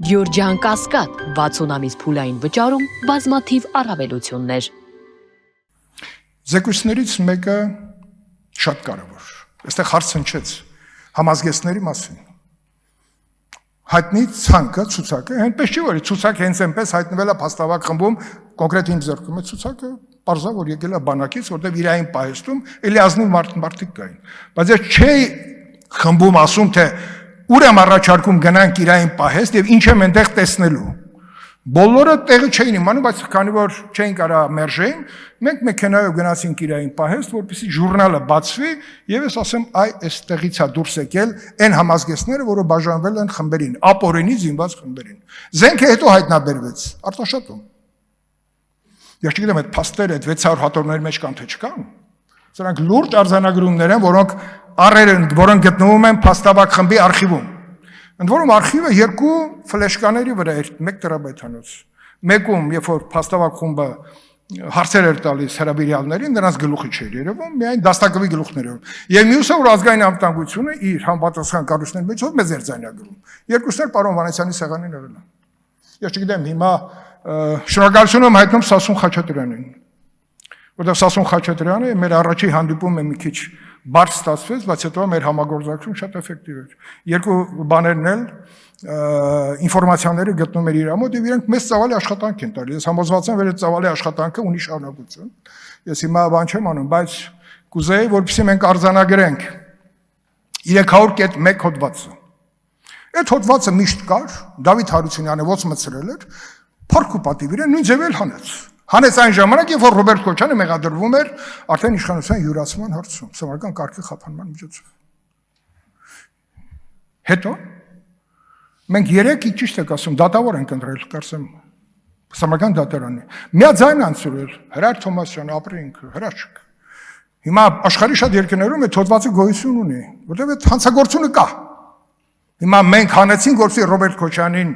Գյուրջան Կասկադ 60 ամիս փուլային վճարում բազմաթիվ առավելություններ։ Զեկույցներից մեկը շատ կարևոր։ Այստեղ հարց հնչեց համազգեստների մասին։ Հայտնի ցանկը, ցուցակը, այնպես չի որ ցուցակ հենց այնպես հայտնվել է փաստավակ խմբում, կոնկրետ իմ ձեռքում է ցուցակը, parza որ եկել է բանակից, որտեղ իրային պահեստում էլի ազնիվ մարդիկ կային։ Բայց ես չէի խմբում ասում թե ուր եմ առաջարկում գնանք իրային պահեստ եւ ինչ եմ այնտեղ տեսնելու։ Բոլորը տեղը չէին իմանում, բայց քանի որ չէին կարող մերժեին, մենք մեքենայով գնացինք իրային պահեստ, որպեսզի ժուրնալը բացվի եւ ես ասեմ, այ այստեղից է դուրս եկել այն համազգեստները, որը բաժանվել են խմբերին, ապօրինի զինված խմբերին։ Զենքը հետո հայտնաբերվեց Արտաշատում։ Ես չգիտեմ այդ փաստերը այդ 600 հատորների մեջ կան թե չկան։ Սրանք լուրջ արձանագրումներ են, որոնք գտնվում են փաստավակ խմբի արխիվում։ Ընդ որում արխիվը երկու ֆլեշկաների վրա էր, 1 տերաբայթանոց։ Մեկում, երբ որ փաստավակ խումբը հարցեր էր տալիս հրավիրյալներին, նրանց գլուխի չէր երևում, միայն դաստակովի գլուխներով։ Եվ մյուսը, որ ազգային անվտանգությունը իր համապատասխան կառույցների մեջով մեզ էր ձայնագրում։ Երկուսն էլ պարոն Վանեսյանի սեղանին եղել են։ Ես չգիտեմ, հիմա շնորհակալություն եմ հայտնում Սասուն Խաչատրյանին, որտեղ Սասուն Խաչատրյանը մեր առաջի հանդիպումը մի քիչ բարդ ստացվեց, բայց հետո մեր համագործակցությունը շատ էֆեկտիվ էր։ Երկու բաներն էլ ինֆորմացիաները գտնում էր իր մոտ եւ իրենք մեծ ծավալի աշխատանք են տալիս։ Ես համոզված եմ, որ այդ ծավալի աշխատանքը ունի շարունակություն։ Ես հիմա բան չեմ անում, բայց կուզեի, որպեսզի մենք արձանագրենք 300.1 հոդվածը։ Այդ հոդվածը միշտ կար, Դավիթ Հարությունյանը ոնց մցրել էր, փառք ու պատիվ իրեն նույն ձևել հանեց։ Հանեց այն ժամանակ, երբ որ Ռոբերտ Քոչյանը մեղադրվում էր արդեն իշխանության յուրացման հարցում, սովորական կարգի խափանման միջոցով։ Հետո մենք 3 ճիշտ եք ասում, դատավոր ենք ընտրել, կարծեմ, սովորական դատարանի։ Միաձայն անցրել Հրար Թոմասյան, ապրինք, հրաշք։ Հիմա աշխարհի շատ երկրներում այդ հոդվածը գոյություն ունի, որտեղ այդ հանցագործությունը կա։ Հիմա մենք հանեցինք, որպեսզի Ռոբերտ Քոչյանին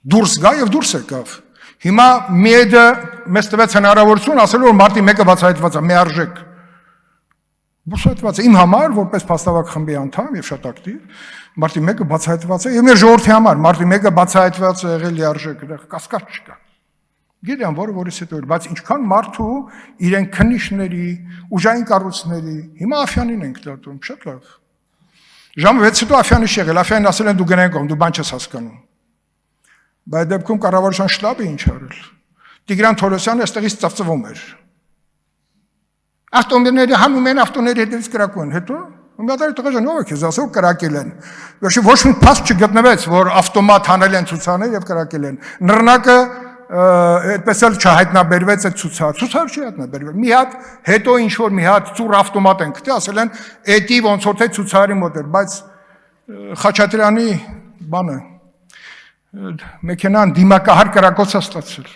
դուրս գա եւ դուրս եկավ։ Հիմա մեդը մեզ տվեց հնարավորություն ասել որ մարտի 1-ը բացահայտված է, միարժեք։ Բացահայտված է իմ համար, որպես փաստավակ խմբի անդամ եւ շատ ակտիվ, մարտի 1-ը բացահայտված է եւ մեր ժողովրդի համար մարտի 1-ը բացահայտված է եղել լիարժեք, դա կասկած չկա։ Գիտեմ, որից հետո էր, բայց ինչքան մարդու իրեն քննիչների, ուժային կառույցների, հիմա Աֆյանին ենք դատում, շատ լավ։ Ժամը 6-ից հետո Աֆյանը եղել, Աֆյանին ասել են դու գնանք ում, դու բան չես հասկանում։ Բայց դեպքում կառավարության շտաբը ինչ արել։ Տիգրան Թորոսյանը այստեղից ծծվում էր։ Ավտոմոբիլների հանում են ավտոների հետևից կրակում են, հետո ումյատարի տղաժան ով է քեզ ասել կրակել են։ Վերջի ոչ մի փաստ չգտնվեց, որ ավտոմատ հանել են ցուցաներ եւ կրակել են։ Նռնակը այդպես էլ չհայտնաբերվեց այդ ցուցարը չի հայտնաբերվել։ Մի հատ հետո ինչ որ մի հատ ծուռ ավտոմատ են գտել, ասել են էդի ոնց որ թե ցուցարի մոտ էր, բայց Խաչատրյանի բանը մեքենան դիմակահար կրակոց է ստացել։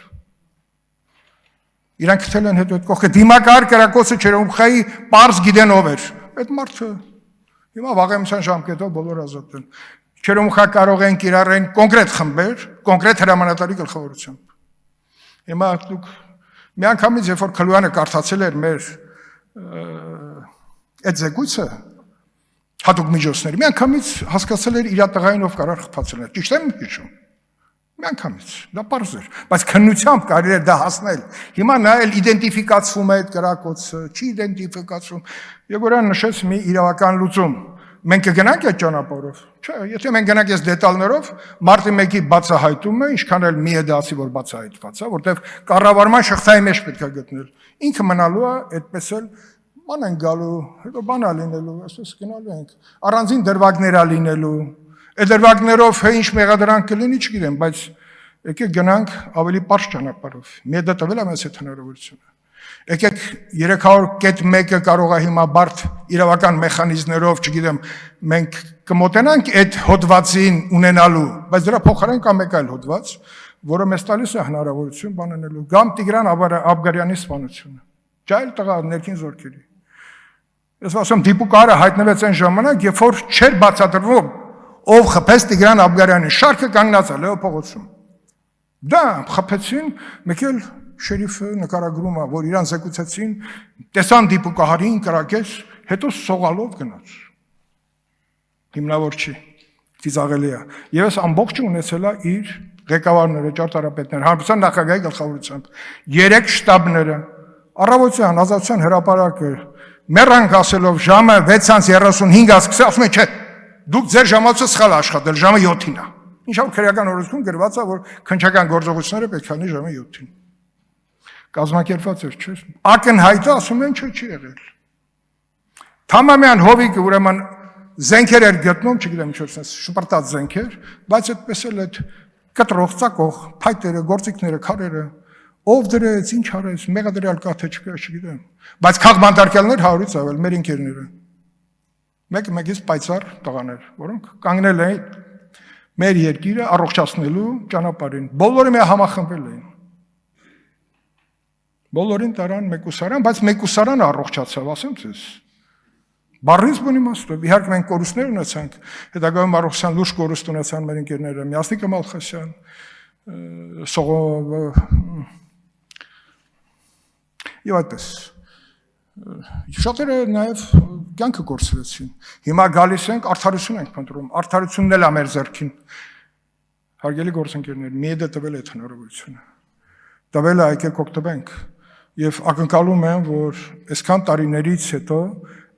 Իրանք գտել են հետո այդ կողքը դիմակահար կրակոցը չերոմխայի պարզ գիտեն ով էր։ Այդ մարդը հիմա վաղեմության ժամկետով բոլոր ազատ են։ Չերոմխա կարող են կիրառեն կոնկրետ խմբեր, կոնկրետ հրամանատարի գլխավորությամբ։ Հիմա դուք միանգամից երբ որ Քլույանը կարդացել էր մեր այդ զեկույցը հատուկ միջոցների, միանգամից հասկացել էր իր տղային ով կարար խփացել էր։ Ճիշտ եմ հիշում։ Միանգամից, դա պարզ էր, բայց քննությամբ կարելի էր դա հասնել։ Հիմա նա էլ իդենտիֆիկացվում է այդ կրակոցը, չի իդենտիֆիկացվում։ Եվ որան նշեց մի իրավական լուծում։ Մենք կգնանք այդ ճանապարհով։ Չէ, եթե մենք գնանք այս դետալներով, մարտի 1-ի բացահայտումը, ինչքան էլ մի է դասի որ բացահայտված է, որտեղ կառավարման շղթայի մեջ պետք է գտնել։ Ինքը մնալու է այդպես էլ բան են գալու, հետո բան է լինելու, այսպես գնալու ենք։ Առանձին դրվագներ է լինելու։ Այդ դրվագներով ինչ մեղադրանք կլինի, չգիտեմ, բայց եկեք գնանք ավելի պարզ ճանապարհով։ Մեդը տվել է մեզ այդ հնարավորությունը։ Եկեք 300.1-ը կարող է հիմա բարդ իրավական մեխանիզմներով, չգիտեմ, մենք կմոտենանք այդ հոդվածին ունենալու, բայց դրա փոխարեն կա մեկ այլ հոդված, որը մեզ տալիս է հնարավորություն բանանելու։ Գամ Տիգրան Աբգարյանի սպանությունը։ Ջայլ տղա ներքին զորքերի։ Ես ասում դիպուկարը հայտնվեց այն ժամանակ, երբ որ չէր բացատրվում ով խփեց Տիգրան Աբգարյանին, շարքը կանգնած է Լեո փողոցում։ Դա խփեցին, մեկ էլ շերիֆը նկարագրում է, որ իրան զեկուցեցին, տեսան դիպուկահարին կրակեց, հետո սողալով գնաց։ Հիմնավոր չի։ ծիծաղելի է։ Եվ այս ամբողջը ունեցել է իր ղեկավարները, ճարտարապետները, հանրապետության նախագահի գլխավորությամբ, 3 շտաբները, առավոտյան Ազատության հրապարակը, մեռանք ասելով ժամը 6:35 ասկսե, ասում է, չէ, դուք ձեր ժամացը սխալ աշխատել, ժամը 7-ին է։ Ինչա որ քրեական օրենսգրքում գրված է, որ քննչական գործողությունները պետք է լինի ժամը 7-ին։ Կազմակերպված էր, չէ՞։ Ակնհայտը ասում են, չէ, չի եղել։ Թամամյան հովիկը ուրեմն զենքեր էր գտնում, չգիտեմ ինչ որ շպրտած զենքեր, բայց այդպես էլ այդ կտրող, ծակող, փայտերը, գործիքները, քարերը, ով դրեց, ինչ արեց, մեղադրյալ կա թե չկա, չգիտեմ։ Բայց քաղբանտարկյալներ 100-ից ավել մեր ինքերները։ Մեկ-մեկից պայծառ տղաներ, որոնք կանգնել էին մեր երկիրը առողջացնելու ճանապարհին։ Բոլորը մի համախմբվել էին։ Բոլորին տարան մեկուսարան, բայց մեկուսարանը առողջացավ, ասեմ ձեզ։ Բառից բուն իմաստով, իհարկե մենք կորուստներ ունեցանք, հետագայում առողջության լուրջ կորուստ ունեցան մեր ընկերները, Միասնիկ Մալխասյան, եւ այդպես։ Շատերը նաեւ կյանքը կորցրեցին։ Հիմա գալիս ենք, արդարություն ենք փնտրում, արդարությունն էլ է մեր ձեռքին։ Հարգելի գործընկերներ, մի դե տվել է հնարավորությունը։ Տվել է եկեք օգտվենք եւ ակնկալում եմ, որ այսքան տարիներից հետո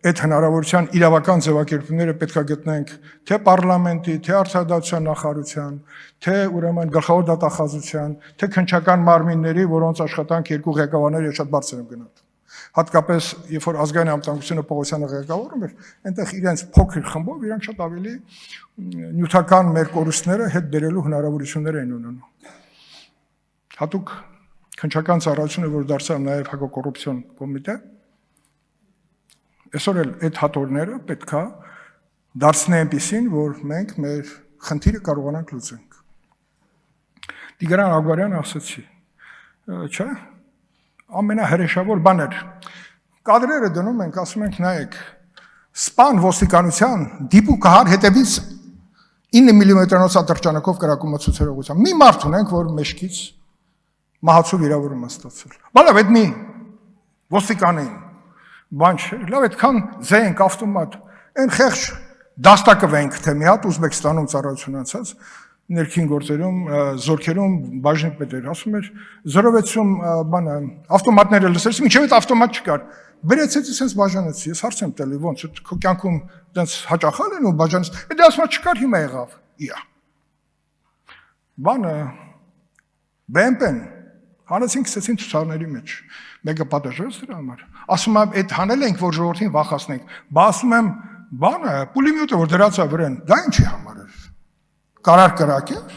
այդ հնարավորության իրավական ձևակերպումները պետք է գտնենք թե պարլամենտի, թե արտադրության նախարարության, թե ուրեմն գլխավոր դատախազության, թե քննչական մարմինների, որոնց աշխատանք երկու ղեկավարները շատ բարձր են գնահատում։ Հատկապես, երբ որ ազգային անվտանգությունը Պողոսյանը ղեկավարում էր, այնտեղ իրենց փոքր խմբով իրանք շատ ավելի նյութական մեր կորուստները հետ բերելու հնարավորություններ են ունենում։ Հատուկ քննչական ծառայությունը, որ դարձավ նաև հակակոռուպցիոն կոմիտե, այսօր էլ այդ հատորները պետք է դարձնեն այնպիսին, որ մենք մեր խնդիրը կարողանանք լուծենք։ Տիգրան Աղբարյանը ասացի, չէ՞, ամենահրեշավոր բաներ։ Կադրերը դնում ենք, ասում ենք, նայեք, սպան ոստիկանության դիպուկահար հետևից 9 մմ-նոց ատրճանակով կրակում ցուցարողությամբ։ Մի մարդ ունենք, որ մեջքից մահացու վիրավորում է ստացել։ Բալավ, այդ մի ոստիկանին բան չէ, լավ այդքան զենք, ավտոմատ, այն խեղճ դաստակը վենք, թե մի հատ Ուզբեկստանում ծառայություն անցած, ներքին գործերում, զորքերում բաժնիկ պետ էր, ասում էր 060 բանը, ավտոմատները լսեցի, մինչև այդ ավտոմատ չկար, բերեցեցի սենց բաժանեցի, ես հարց եմ տելի, ոնց, քո կյանքում դենց հաճախալ են ու բաժանեց, դա ասում չկար, հիմա եղավ, իա։ Բանը, բեմպեն, հանեցին կսեցին ցուցարների մեջ, մեկը պատժեց դրա համար, ասում եմ, այդ հանել ենք, որ ժողովրդին վախացնենք, բա ասում եմ, բանը, պուլիմյոտը, որ դրած է վրան, դա ինչի համար էր, կարար կրակ էր,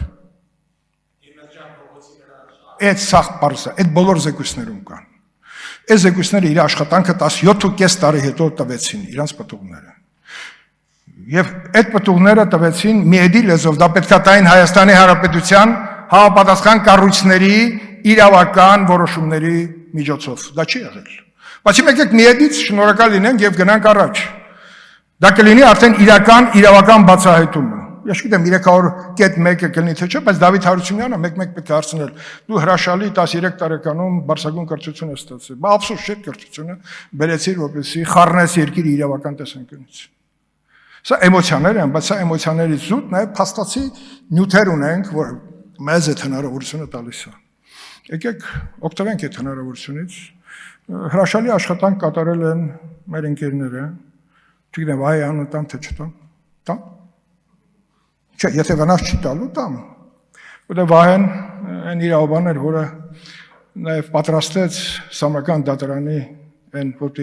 այդ սաղ պարսը, այդ բոլոր զեկույցներում կան, այդ զեկույցները իր աշխատանքը 17.5 տարի հետո տվեցին, իրանց պտուղները, և այդ պտուղները տվեցին միեդի լեզով, դա պետք է տային Հայաստանի Հանրապետության համապատասխան կառույցների իրավական որոշումների միջոցով, դա չի եղել, բայց եկեք միեդից շնորհակալ լինենք և գնանք առաջ, դա կլինի արդեն իրավական բացահայտումը, ես գիտեմ 300.1-ը կլինի թե չէ, բայց Դավիթ Հարությունյանը մեկ-մեկ պետք է հարցնել, դու հրաշալի 13 տարեկանում բարձրագույն կրթություն ես ստացել, բա ափսոս չէ կրթությունը բերեցիր, որպեսզի խառնես երկիրը իրավական տեսանկյունից։ Սա էմոցիաներ են, բայց սա էմոցիաներից զուտ նաև փաստացի նյութեր ունենք, որ մեզ այդ հնարավորությունը տալիս է։ Եկեք օգտվենք այդ հնարավորությունից։ Հրաշալի աշխատանք կատարել են մեր ընկերները, չգիտեմ, վայ անուտամ թե չտամ, տամ։ Չէ, եթե վնաս չի տալու, տամ։ Որտեղ Վահեն այն իրավաբանն էր, որը նաև պատրաստեց Սամրական դատարանի այն, որ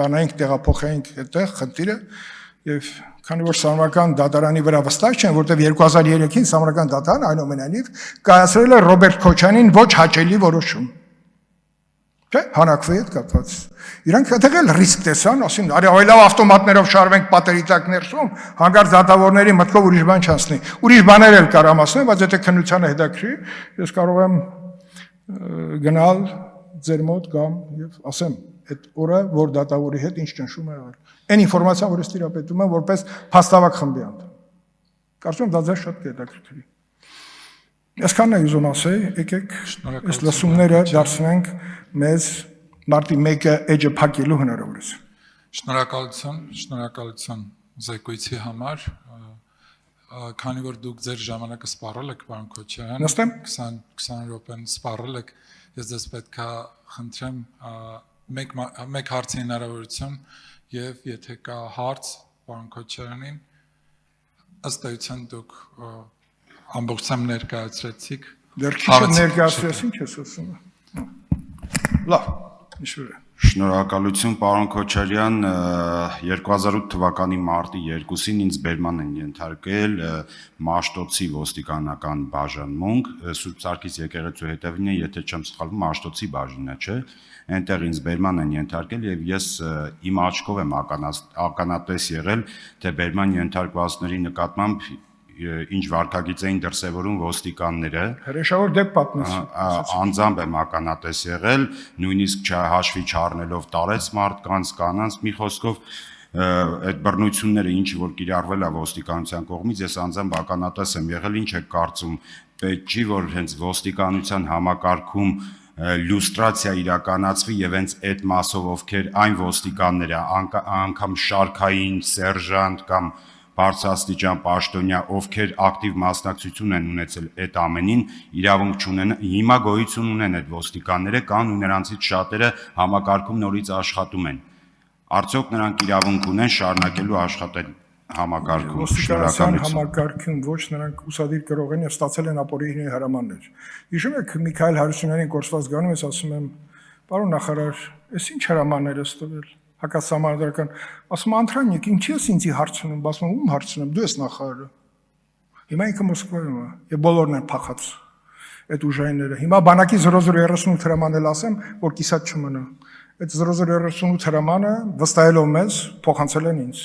տանայինք, տեղափոխեինք այդտեղ խնդիրը, եւ քանի որ Սամրական դատարանի վրա վստահ չեն, որտեղ 2003-ին Սամրական դատարանը այնուամենայնիվ կայացրել է Ռոբերտ Քոչանին ոչ հաճելի որոշում։ Չէ, հանակվի հետ կապված։ Իրանք այդտեղ էլ ռիսկ տեսան, ասին, արի այլավ ավտոմատներով շարվենք պատերի տակ ներսում, հանկարծ դատավորների մտքով ուրիշ բան չանցնի։ Ուրիշ բաներ էլ կարամ ասեմ, բայց եթե քննությանը հետաքրի, ես կարող եմ գնալ ձեր մոտ կամ եւ ասեմ այդ օրը, որ դատավորի հետ ինչ ճնշում է եղել։ Այն ինֆորմացիան, որ ես տիրապետում եմ որպես փաստավակ խմբի անդամ։ Կարծում եմ դա ձեզ շատ կհետաքրքրի։ Այսքանն է ուզում ասել, եկեք այս լսումները դարձնենք մեզ մարտի 1-ը էջը փակելու հնարավորություն։ Շնորհակալություն զեկույցի համար, քանի որ դուք ձեր ժամանակը սպառել եք, պարոն Քոչարյան, Նստեմ։ 20 րոպեն սպառել եք, ես ձեզ պետք է խնդրեմ մեկ հարցի հնարավորություն եւ եթե կա հարց պարոն Քոչարյանին, ըստ էության դուք ամբողջությամբ ներկայացրեցիք։ Դեռ քիչ ներկայացրեցին, չես ասում։ Լավ, իշուր է։ Շնորհակալություն պարոն Քոչարյան, 2008 թվականի մարտի 2-ին ինձ բերման են ենթարկել Մաշտոցի ոստիկանական բաժանմունք, Սուրբ Սարգիս եկեղեցու հետևին է, եթե չեմ սխալվում, Մաշտոցի բաժինն է, չէ՞։ Այնտեղ ինձ բերման են ենթարկել եւ ես իմ աչքով եմ ականատես եղել, թե բերման ենթարկվածների նկատմամբ ինչ վարկագիծ էին դրսևորում ոստիկանները։ Հրեշավոր դեպք պատմես։ Անձամբ եմ ականատես եղել, նույնիսկ հաշվի չառնելով տարեց մարդկանց, կանանց, մի խոսքով այդ բռնությունները ինչ որ կիրառվել է ոստիկանության կողմից, ես անձամբ ականատես եմ եղել, ինչ է կարծում, պետք չի որ հենց ոստիկանության համակարգում լյուստրացիա իրականացվի եւ հենց այդ մասով ովքեր այն ոստիկանները, անգամ շարքային սերժանտ կամ բարձրաստիճան պաշտոնյա, ովքեր ակտիվ մասնակցություն են ունեցել այդ ամենին, իրավունք չունեն, հիմա գոյություն ունեն այդ ոստիկանները, կան ու նրանցից շատերը համակարգում նորից աշխատում են։ Արդյոք նրանք իրավունք ունեն շարունակելու աշխատել համակարգում։ Ոստիկանության համակարգում ոչ նրանք ուսադիր կրող են եւ ստացել են ապօրինի հրամաններ։ Հիշում եք Միքայել Հարությունյանին կորսված գանում ես ասում եմ, պարոն նախարար, այս ինչ հրամաններ ես տվել։ Հակասահմանադրական, ասում Անդրանիկ, ինչի ես ինձի հարցնում, ասում ում հարցնում, դու ես նախարարը։ Հիմա ինքը Մոսկվայում է, եւ բոլորն են փախած այդ ուժայինները։ Հիմա բանակի 0038 հրամանել ասեմ, որ կիսատ չմնա։ Այդ 0038 հրամանը վստահելով մեզ փոխանցել են ինձ։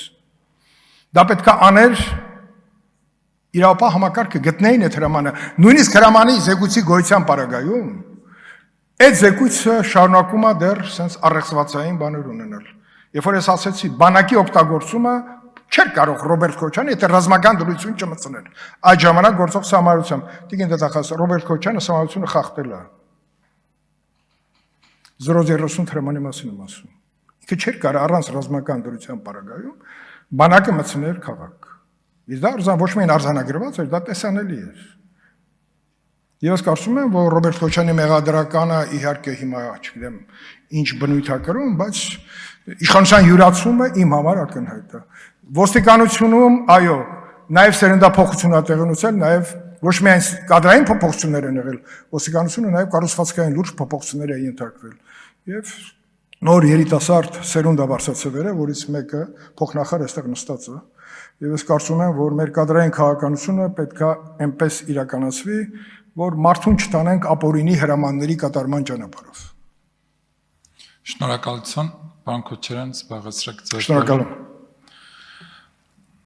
Դա պետք է աներ իրավապահ համակարգը գտնեին այդ հրամանը, նույնիսկ հրամանի զեկույցի գոյության պարագայում այդ զեկույցը շարունակում է դեռ sense առեղծվածային բաներ ունենալ։ Երբ որ ես ասեցի, բանակի օգտագործումը չէր կարող Ռոբերտ Քոչյանը եթե ռազմական դրություն չմտցներ։ Այդ ժամանակ գործող սահմանությամբ Տիկին դատախազ Ռոբերտ Քոչյանը սահմանությունը խախտել է։ 030 հրամանի մասին եմ ասում։ Ինքը չէր կարող առանց ռազմական դրության պարագայում բանակը մտցներ քաղաք։ Իսկ դա ոչ միայն արձանագրված էր, դա տեսանելի էր։ Ես կարծում եմ, որ Ռոբերտ Քոչյանի մեղադրականը իհարկե հիմա, չգիտեմ, ինչ բնույթ է կրում, բայց իշխանության յուրացումը իմ համար ակնհայտ է։ Ոստիկանությունում, այո, նաև սերնդափոխություն է տեղի ունեցել, նաև ոչ միայն կադրային փոփոխություններ են եղել, ոստիկանությունը նաև կառուցվածքային լուրջ փոփոխություններ է ենթարկվել։ Եվ նոր երիտասարդ սերունդ է վարսացել, որից մեկը փոխնախարար այստեղ նստած է։ Եվ ես կարծում եմ, որ մեր կադրային քաղաքականությունը պետք է այնպես իրականացվի, որ մարդուն չտանենք ապօրինի հրամանների կատարման ճանապարհով։ Շնորհակալություն, պարոն Քոչարյան, զբաղեցրեք ձեր։ Շնորհակալ եմ։